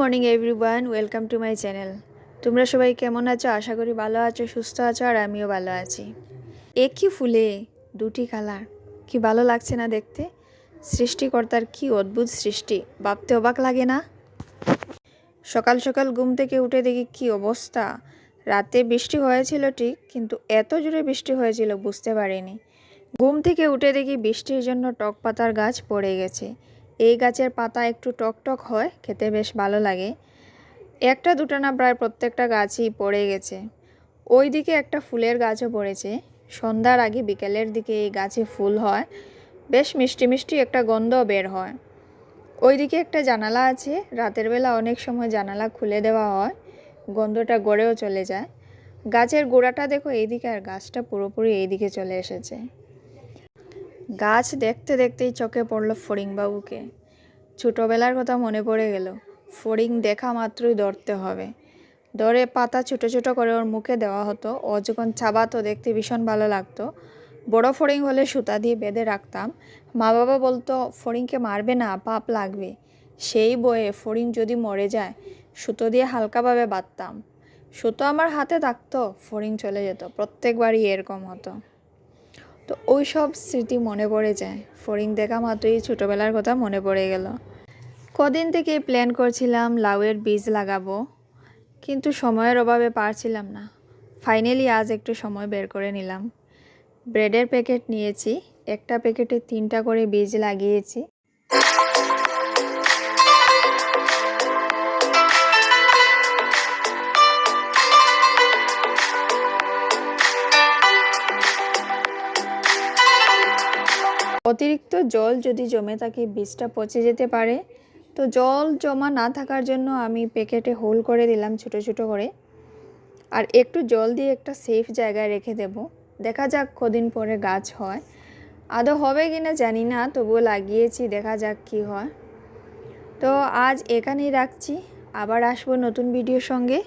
Morning everyone, welcome to my channel. তোমরা সবাই কেমন আছো? আশা করি ভালো আছো, সুস্থ আছো, আর আমিও ভালো আছি। একই ফুলে দুটি কালার, কি ভালো লাগছে না দেখতে? সৃষ্টিকর্তার কি অদ্ভুত সৃষ্টি, ভাবতে অবাক লাগে না? সকাল সকাল ঘুম থেকে উঠে দেখি কি অবস্থা। রাতে বৃষ্টি হয়েছিল ঠিক, কিন্তু এত জোরে বৃষ্টি হয়েছিল বুঝতে পারিনি। ঘুম থেকে উঠে দেখি বৃষ্টির জন্য টক পাতার গাছ পড়ে গেছে। এই গাছের পাতা একটু টক টক হয়, খেতে বেশ ভালো লাগে। একটা দুটো না, প্রায় প্রত্যেকটা গাছই পড়ে গেছে। ওই দিকে একটা ফুলের গাছও পড়েছে। সন্ধ্যার আগে বিকেলের দিকে এই গাছে ফুল হয়, বেশ মিষ্টি মিষ্টি একটা গন্ধ বের হয়। ওইদিকে একটা জানালা আছে, রাতের বেলা অনেক সময় জানালা খুলে দেওয়া হয়, গন্ধটা গড়েও চলে যায়। গাছের গোড়াটা দেখো এইদিকে, আর গাছটা পুরোপুরি এইদিকে চলে এসেছে। গাছ দেখতে দেখতেই চোখে পড়ল ফড়িংবাবুকে। ছোটোবেলার কথা মনে পড়ে গেল। ফড়িং দেখা মাত্রই ধরতে হবে, ধরে পাতা ছোটো ছোটো করে ওর মুখে দেওয়া হতো। ও যখন চাবাতো দেখতে ভীষণ ভালো লাগতো। বড় ফড়িং হলে সুতা দিয়ে বেঁধে রাখতাম। মা বাবা বলতো ফড়িংকে মারবে না, পাপ লাগবে। সেই বয়ে ফড়িং যদি মরে যায় সুতো দিয়ে হালকাভাবে বাঁধতাম। সুতো আমার হাতে থাকতো, ফড়িং চলে যেত। প্রত্যেকবারই এরকম হতো। তো ওই সব স্মৃতি মনে পড়ে যায়। ফড়িং দেখা মাত্রই ছোটোবেলার কথা মনে পড়ে গেল। কদিন থেকে প্ল্যান করছিলাম লাউয়ের বীজ লাগাবো, কিন্তু সময়ের অভাবে পারছিলাম না। ফাইনালি আজ একটু সময় বের করে নিলাম। ব্রেডের প্যাকেট নিয়েছি, একটা প্যাকেটে 3টা করে বীজ লাগিয়েছি। অতিরিক্ত জল যদি জমে থাকে বীজটা পচে যেতে পারে। তো জল জমা না থাকার জন্য আমি প্যাকেটে হোল করে দিলাম ছোটো ছোটো করে, আর একটু জল দিয়ে একটা সেফ জায়গায় রেখে দেব। দেখা যাক কদিন পরে গাছ হয়। আদৌ হবে কিনা জানি না, তবুও লাগিয়েছি, দেখা যাক কি হয়। তো আজ এখানেই রাখছি, আবার আসবো নতুন ভিডিওর সঙ্গে।